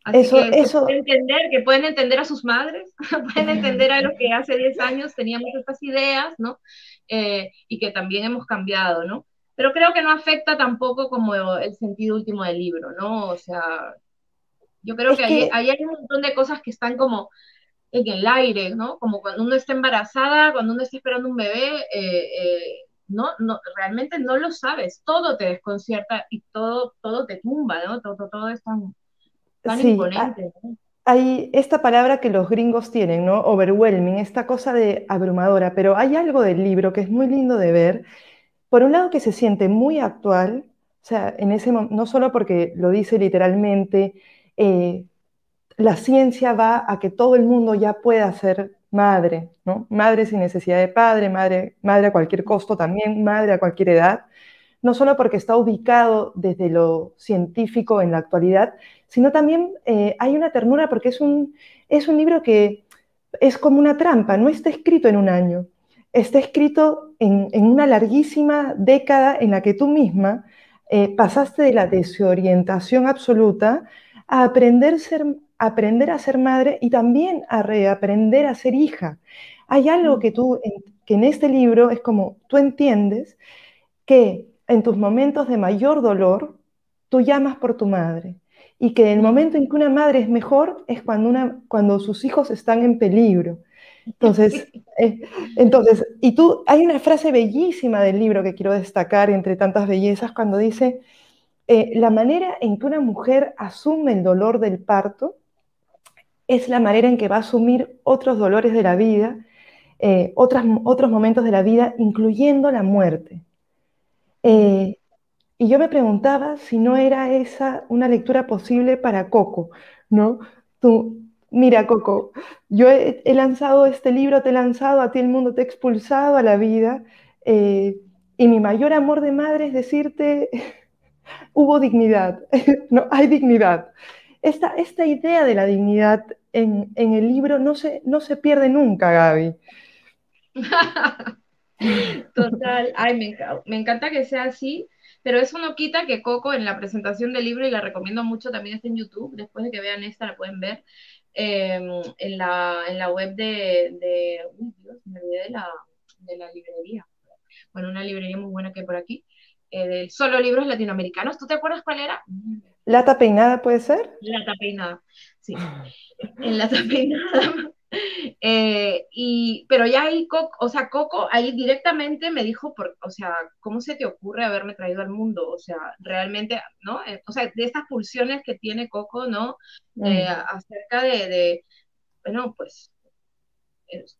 Así Eso, puede eso, entender, que pueden entender a sus madres, pueden entender a los que hace 10 años teníamos estas ideas, ¿no? Y que también hemos cambiado, ¿no? Pero creo que no afecta tampoco como el sentido último del libro, ¿no? O sea, yo creo es que que ahí hay un montón de cosas que están como en el aire, ¿no? Como cuando uno está embarazada, cuando uno está esperando un bebé, no, realmente no lo sabes, todo te desconcierta y todo te tumba, ¿no? Todo es tan sí, imponente, ¿no? hay esta palabra que los gringos tienen, ¿no? Overwhelming, esta cosa de abrumadora, pero hay algo del libro que es muy lindo de ver. Por un lado que se siente muy actual, o sea, no solo porque lo dice literalmente, eh, la ciencia va a que todo el mundo ya pueda ser madre, ¿no? Madre sin necesidad de padre, madre a cualquier costo también, madre a cualquier edad, no solo porque está ubicado desde lo científico en la actualidad, sino también hay una ternura porque es un libro que es como una trampa, no está escrito en un año, está escrito en una larguísima década en la que tú misma pasaste de la desorientación absoluta a aprender a ser madre y también a reaprender a ser hija. Hay algo que en este libro es como tú entiendes que en tus momentos de mayor dolor, tú llamas por tu madre. Y que el momento en que una madre es mejor es cuando sus hijos están en peligro. Entonces, hay una frase bellísima del libro que quiero destacar entre tantas bellezas cuando dice, la manera en que una mujer asume el dolor del parto es la manera en que va a asumir otros dolores de la vida, otros momentos de la vida, incluyendo la muerte. Y yo me preguntaba si no era esa una lectura posible para Coco, ¿no? Mira, Coco, yo he lanzado este libro, te he lanzado, a ti el mundo te ha expulsado a la vida, y mi mayor amor de madre es decirte, hubo dignidad, no, hay dignidad. Esta idea de la dignidad en el libro no se pierde nunca, Gaby. Total, ay, me encanta que sea así, pero eso no quita que Coco en la presentación del libro, y la recomiendo mucho, también está en YouTube, después de que vean esta la pueden ver, en la web uy, Dios, me olvidé de la librería, bueno, una librería muy buena que hay por aquí, del Solo Libros Latinoamericanos. ¿Tú te acuerdas cuál era? ¿Lata Peinada puede ser? Lata Peinada, sí, en Lata Peinada. Pero ya ahí, o sea, Coco ahí directamente me dijo, o sea, ¿cómo se te ocurre haberme traído al mundo? O sea, realmente, ¿no? O sea, de estas pulsiones que tiene Coco, ¿no? Acerca bueno, pues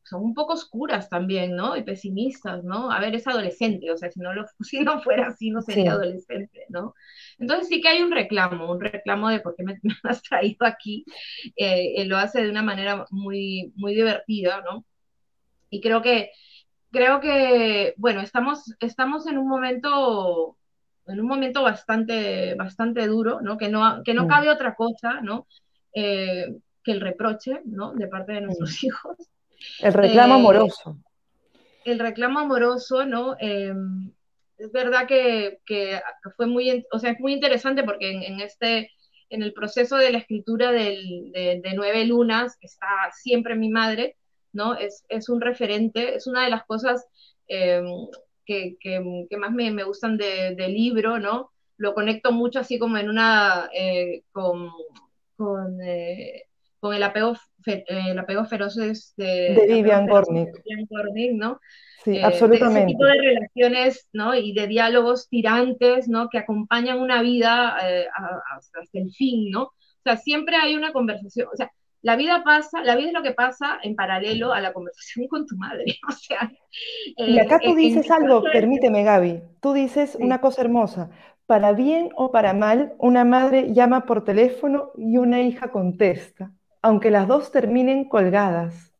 son un poco oscuras también, ¿no? Y pesimistas, ¿no? A ver, es adolescente, o sea, si no fuera así, no sería Sí. adolescente, ¿no? Entonces sí que hay un reclamo de por qué me has traído aquí. Lo hace de una manera muy, muy divertida, ¿no? Y bueno, estamos en un momento bastante, bastante duro, ¿no? Que no cabe otra cosa, ¿no? Que el reproche, ¿no? De parte de nuestros hijos. El reclamo Eh, amoroso. el reclamo amoroso, ¿no? Es verdad que fue o sea, es muy interesante porque en el proceso de la escritura de Nueve Lunas está siempre mi madre, ¿no? Es un referente, es una de las cosas eh, que más me gustan del libro, ¿no? Lo conecto mucho así como con, eh, con el apego feroz De Vivian Gornick. ¿no? Sí, De ese tipo absolutamente. de relaciones, ¿no? Y de diálogos tirantes, ¿no? Que acompañan una vida hasta el fin, ¿no? O sea, siempre hay una conversación, o sea, la vida es lo que pasa en paralelo a la conversación con tu madre, o sea, Y acá tú en dices mi caso algo, permíteme, Gaby, tú dices sí. una cosa hermosa. Para bien o para mal, una madre llama por teléfono y una hija contesta, aunque las dos terminen colgadas.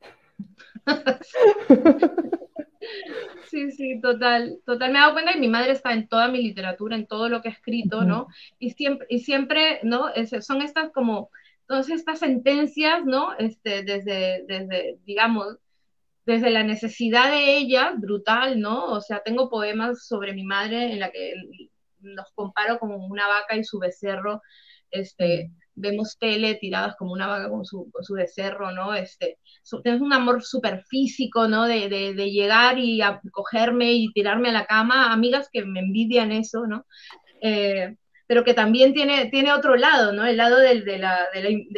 Sí, sí, total, total. Me he dado cuenta que mi madre está en toda mi literatura, en todo lo que he escrito, Ujú. ¿no? Y siempre, ¿no? Son estas como, todas estas sentencias, ¿no? Digamos, desde la necesidad de ella, brutal, ¿no? O sea, tengo poemas sobre mi madre en la que los comparo como una vaca y su becerro, vemos tele tiradas como una vaca con su becerro, ¿no? Tienes un amor súper físico, ¿no? De llegar y a cogerme y tirarme a la cama, amigas que me envidian eso, ¿no? Eh, pero que también tiene otro lado, ¿no? El lado del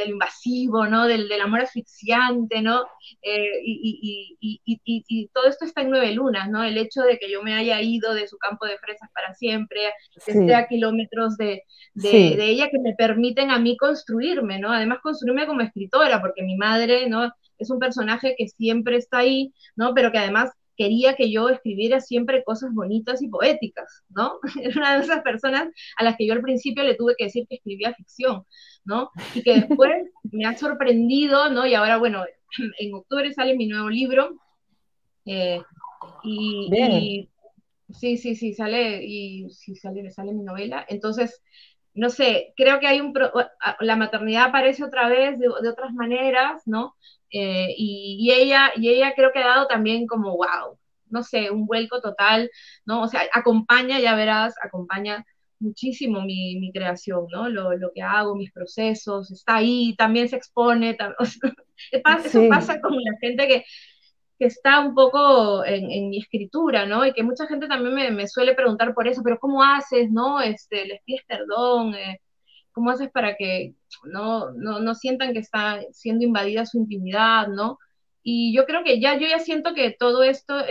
invasivo, ¿no? Del amor asfixiante, ¿no? Y todo esto está en Nueve Lunas, ¿no? El hecho de que yo me haya ido de su campo de fresas para siempre, que esté a Sí, kilómetros sí, de ella, que me permiten a mí construirme, ¿no? Además, construirme como escritora, porque mi madre, ¿no? Es un personaje que siempre está ahí, ¿no? Pero que además quería que yo escribiera siempre cosas bonitas y poéticas, ¿no? Era una de esas personas a las que yo al principio le tuve que decir que escribía ficción, ¿no? Y que después me ha sorprendido, ¿no? Y ahora, bueno, en octubre sale mi nuevo libro, eh, bien. y sí, sí, sí, sale mi novela. Entonces, no sé, creo que la maternidad aparece otra vez de otras maneras, ¿no? Y ella creo que ha dado también como, wow, no sé, un vuelco total, ¿no? O sea, acompaña, ya verás, acompaña muchísimo mi creación, ¿no? Lo que hago, mis procesos, está ahí, también se expone, o sea, eso Sí, pasa con la gente que está un poco en mi escritura, ¿no? Y que mucha gente también me suele preguntar por eso, pero ¿cómo haces, no? Les pides perdón, ¿cómo haces para que no sientan que está siendo invadida su intimidad, ¿no? Y yo creo que yo ya siento que todo esta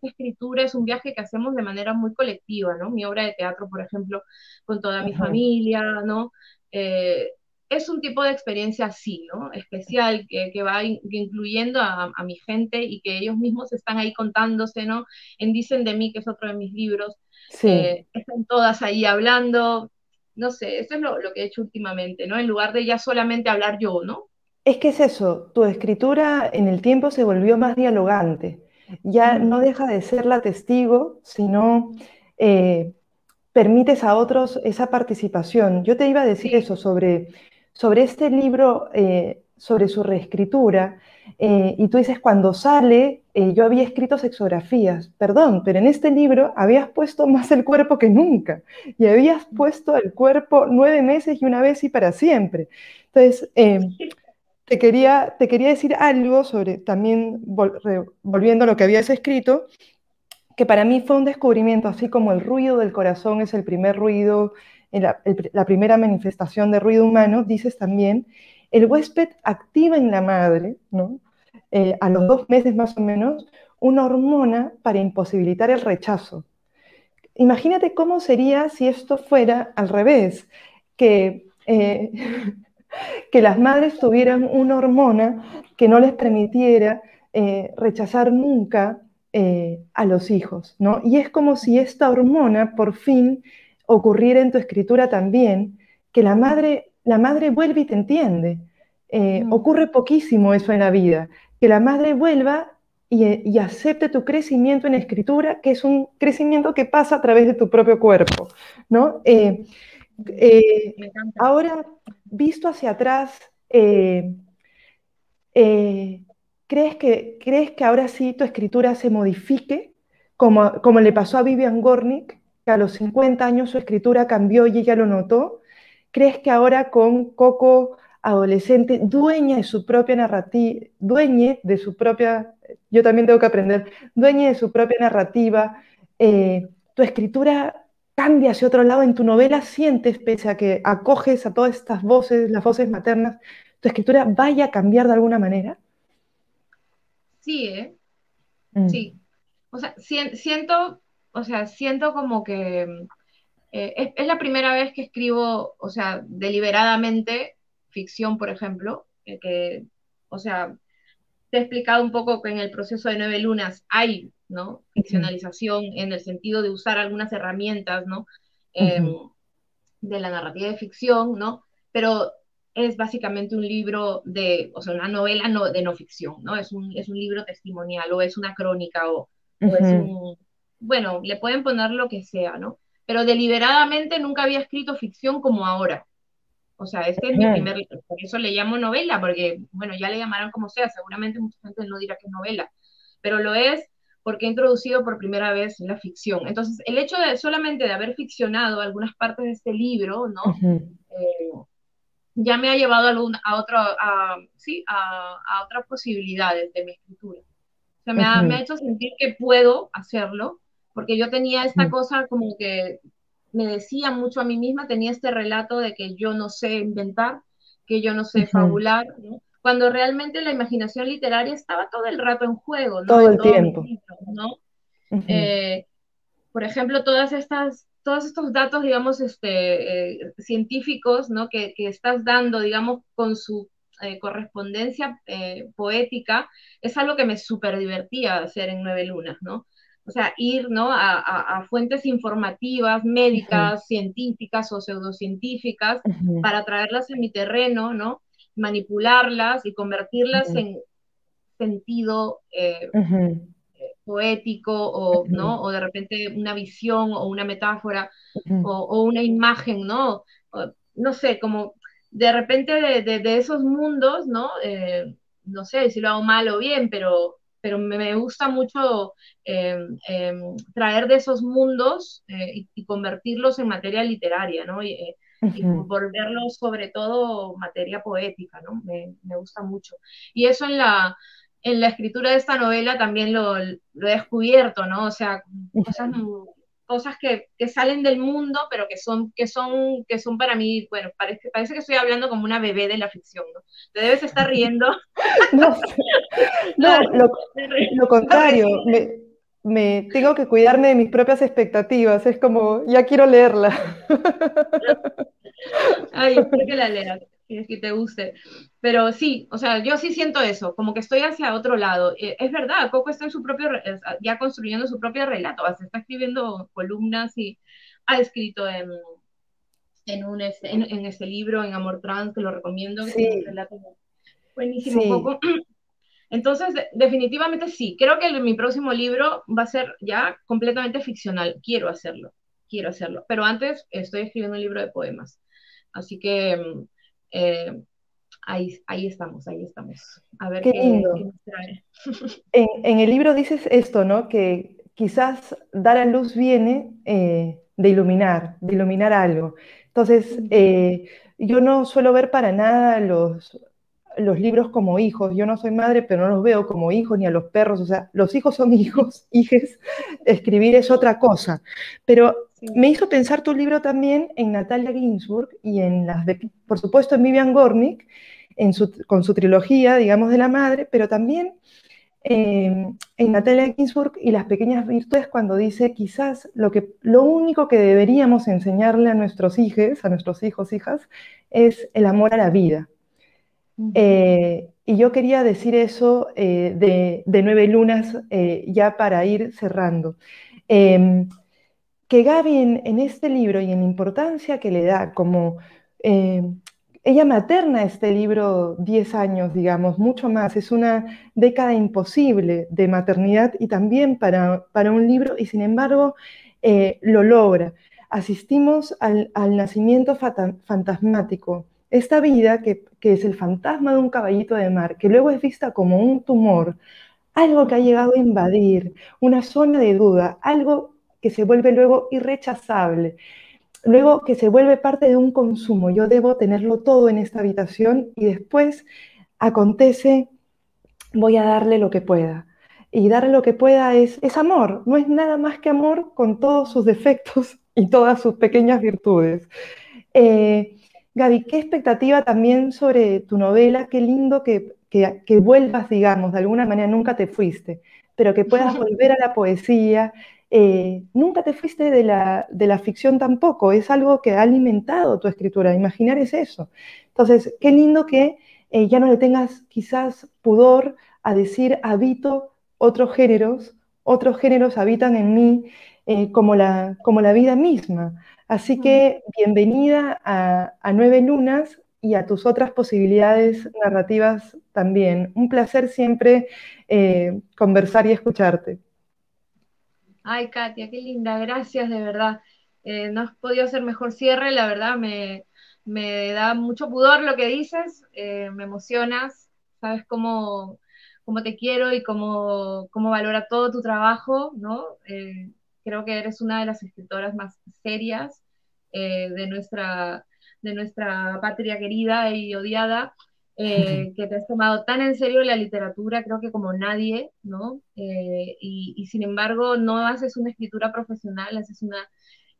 escritura es un viaje que hacemos de manera muy colectiva, ¿no? Mi obra de teatro, por ejemplo, con toda mi ujú. familia, ¿no? Eh, es un tipo de experiencia así, ¿no? Especial, que va incluyendo a mi gente y que ellos mismos están ahí contándose, ¿no? En Dicen de mí, que es otro de mis libros, Sí. están todas ahí hablando, no sé, eso es lo que he hecho últimamente, ¿no? En lugar de ya solamente hablar yo, ¿no? Es que es eso, tu escritura en el tiempo se volvió más dialogante. Ya Mm, no deja de ser la testigo, sino eh, permites a otros esa participación. Yo te iba a decir sí, eso sobre este libro, sobre su reescritura, y tú dices, cuando sale, yo había escrito sexografías, perdón, pero en este libro habías puesto más el cuerpo que nunca, y habías puesto el cuerpo 9 meses y una vez y para siempre. Entonces, te quería decir algo sobre, también volviendo a lo que habías escrito, que para mí fue un descubrimiento, así como el ruido del corazón es el primer ruido, la primera manifestación de ruido humano, dices también, el huésped activa en la madre, ¿no? A los 2 meses más o menos, una hormona para imposibilitar el rechazo. Imagínate cómo sería si esto fuera al revés, que, que las madres tuvieran una hormona que no les permitiera rechazar nunca a los hijos, ¿no? Y es como si esta hormona por fin ocurriera en tu escritura también, que la madre vuelve y te entiende. mm, Ocurre poquísimo eso en la vida, que la madre vuelva y acepte tu crecimiento en escritura, que es un crecimiento que pasa a través de tu propio cuerpo, ¿no? mm, Eh, me encanta. Ahora, visto hacia atrás, eh, ¿crees que ahora sí tu escritura se modifique, como le pasó a Vivian Gornick, que a los 50 años su escritura cambió y ella lo notó? ¿Crees que ahora con Coco, adolescente, dueña de su propia narrativa, dueñe de su propia, yo también tengo que aprender, dueña de su propia narrativa, tu escritura cambia hacia otro lado? En tu novela sientes, pese a que acoges a todas estas voces, las voces maternas, tu escritura vaya a cambiar de alguna manera. Sí, ¿eh? Mm. Sí. O sea, siento, o sea, siento como que es la primera vez que escribo, o sea, deliberadamente ficción, por ejemplo, o sea, te he explicado un poco que en el proceso de Nueve Lunas hay, ¿no? Ujú, Ficcionalización en el sentido de usar algunas herramientas, ¿no? Eh, ujú, de la narrativa de ficción, ¿no? Pero es básicamente un libro o sea, una novela de no ficción, ¿no? Es un libro testimonial o es una crónica o es ujú. bueno, le pueden poner lo que sea, ¿no? Pero deliberadamente nunca había escrito ficción como ahora. O sea, este es mi Ujú. primer, por eso le llamo novela, porque, bueno, ya le llamarán como sea, seguramente mucha gente no dirá que es novela, pero lo es porque he introducido por primera vez la ficción. Entonces, el hecho de solamente de haber ficcionado algunas partes de este libro, ¿no? Ujú, Eh, ya me ha llevado sí, a otras posibilidades de mi escritura. O sea, me ha ujú, hecho sentir que puedo hacerlo, porque yo tenía esta ujú, cosa como que me decía mucho a mí misma, tenía este relato de que yo no sé inventar, que yo no sé ujú. fabular, ¿no? Cuando realmente la imaginación literaria estaba todo el rato en juego, ¿no? Todo En el todos mis tiempo. libros, ¿no? Ujú, Eh, por ejemplo, todos estos datos, digamos, científicos, ¿no? Que estás dando, digamos, con su correspondencia poética, es algo que me súper divertía hacer en Nueve Lunas, ¿no? O sea, ir, ¿no? A fuentes informativas, ujú, médicas, científicas o pseudocientíficas, ujú, para traerlas a mi terreno, ¿no? Manipularlas y convertirlas ujú, en sentido ujú, poético o, ujú, ¿no? O de repente una visión o una metáfora ujú, o una imagen, ¿no? No sé, como de repente de esos mundos, ¿no? No sé si lo hago mal o bien, pero me gusta mucho traer de esos mundos y convertirlos en materia literaria, ¿no? Y Ujú. volverlos sobre todo materia poética, ¿no? Me gusta mucho. Y eso en la escritura de esta novela también lo he descubierto, ¿no? O sea, cosas, cosas que salen del mundo, pero que son para mí, bueno, parece que estoy hablando como una bebé de la ficción, ¿no? Te debes estar riendo. No, no, lo Porque contrario, sí, me tengo que cuidarme de mis propias expectativas, es como, ya quiero leerla. ay, espero que la leas, que te guste. Pero sí, o sea, yo sí siento eso, como que estoy hacia otro lado. Es verdad, Coco está en su propio, ya construyendo su propio relato, se está escribiendo columnas y ha escrito en ese libro, en Amor Trans, que lo recomiendo, que tiene un Sí, relato buenísimo, sí, Coco. Entonces, definitivamente sí, creo que mi próximo libro va a ser ya completamente ficcional. Quiero hacerlo. Pero antes estoy escribiendo un libro de poemas. Así que eh, ahí estamos, ahí estamos. A ver qué qué lindo. nos trae. En el libro dices esto, ¿no? Que quizás dar a luz viene de iluminar algo. Entonces, yo no suelo ver para nada los libros como hijos. Yo no soy madre, pero no los veo como hijos ni a los perros. O sea, los hijos son hijos, hijes. Escribir es otra cosa. Pero Sí. me hizo pensar tu libro también en Natalia Ginsburg y en por supuesto, en Vivian Gornick, con su trilogía, digamos, de la madre, pero también en Natalia Ginsburg y las pequeñas virtudes cuando dice quizás lo único que deberíamos enseñarle a nuestros hijos, hijas, es el amor a la vida. Y yo quería decir eso de Nueve Lunas ya para ir cerrando. Eh, que Gaby en este libro y en la importancia que le da, como eh, ella materna este libro 10 años, digamos, mucho más, es una década imposible de maternidad y también para un libro, y sin embargo lo logra. Asistimos al nacimiento fantasmático. Esta vida, que es el fantasma de un caballito de mar, que luego es vista como un tumor, algo que ha llegado a invadir, una zona de duda, algo que se vuelve luego irrechazable, luego que se vuelve parte de un consumo. Yo debo tenerlo todo en esta habitación y después acontece, voy a darle lo que pueda. Y darle lo que pueda es amor, no es nada más que amor con todos sus defectos y todas sus pequeñas virtudes. Eh, Gaby, qué expectativa también sobre tu novela, qué lindo que vuelvas, digamos, de alguna manera nunca te fuiste, pero que puedas volver a la poesía. Nunca te fuiste de la ficción tampoco, es algo que ha alimentado tu escritura, imaginar es eso. Entonces, qué lindo que ya no le tengas quizás pudor a decir habito otros géneros habitan en mí como la vida misma. Así que bienvenida a Nueve Lunas y a tus otras posibilidades narrativas también. Un placer siempre conversar y escucharte. Ay, Katia, qué linda, gracias de verdad. No has podido hacer mejor cierre, la verdad me da mucho pudor lo que dices, me emocionas, sabes cómo te quiero y cómo valora todo tu trabajo, ¿no? Creo que eres una de las escritoras más serias de de nuestra patria querida y odiada, que te has tomado tan en serio la literatura, creo que como nadie, ¿no? Y sin embargo, no haces una escritura profesional, haces una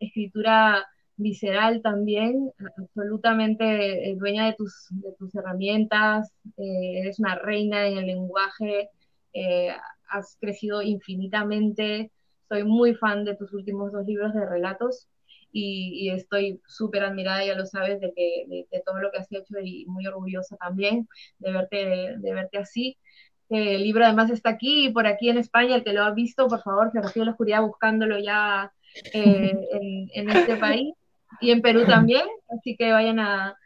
escritura visceral también, absolutamente dueña de tus herramientas, eres una reina en el lenguaje, eh, has crecido infinitamente, soy muy fan de tus últimos dos libros de relatos y estoy súper admirada, ya lo sabes, de todo lo que has hecho y muy orgullosa también de verte así. El libro además está aquí y por aquí en España, el que lo ha visto, por favor, se recibe la oscuridad buscándolo ya en este país y en Perú también, así que vayan a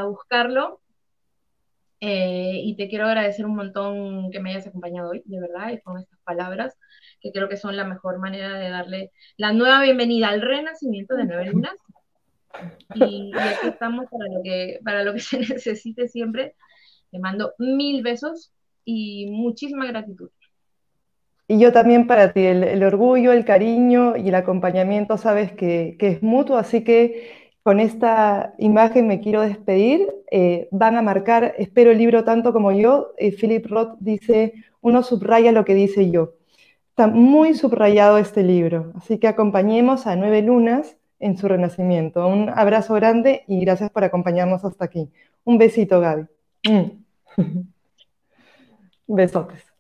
buscarlo. Y te quiero agradecer un montón que me hayas acompañado hoy, de verdad, y con estas palabras, que creo que son la mejor manera de darle la nueva bienvenida al renacimiento de Nueve Lunas. Y aquí estamos para lo que se necesite siempre. Te mando mil besos y muchísima gratitud. Y yo también para ti, el orgullo, el cariño y el acompañamiento, sabes que es mutuo, así que con esta imagen me quiero despedir. Van a marcar, espero el libro tanto como yo. Philip Roth dice, uno subraya lo que dice yo. Está muy subrayado este libro, así que acompañemos a 9 lunas en su renacimiento. Un abrazo grande y gracias por acompañarnos hasta aquí. Un besito, Gaby. Besotes.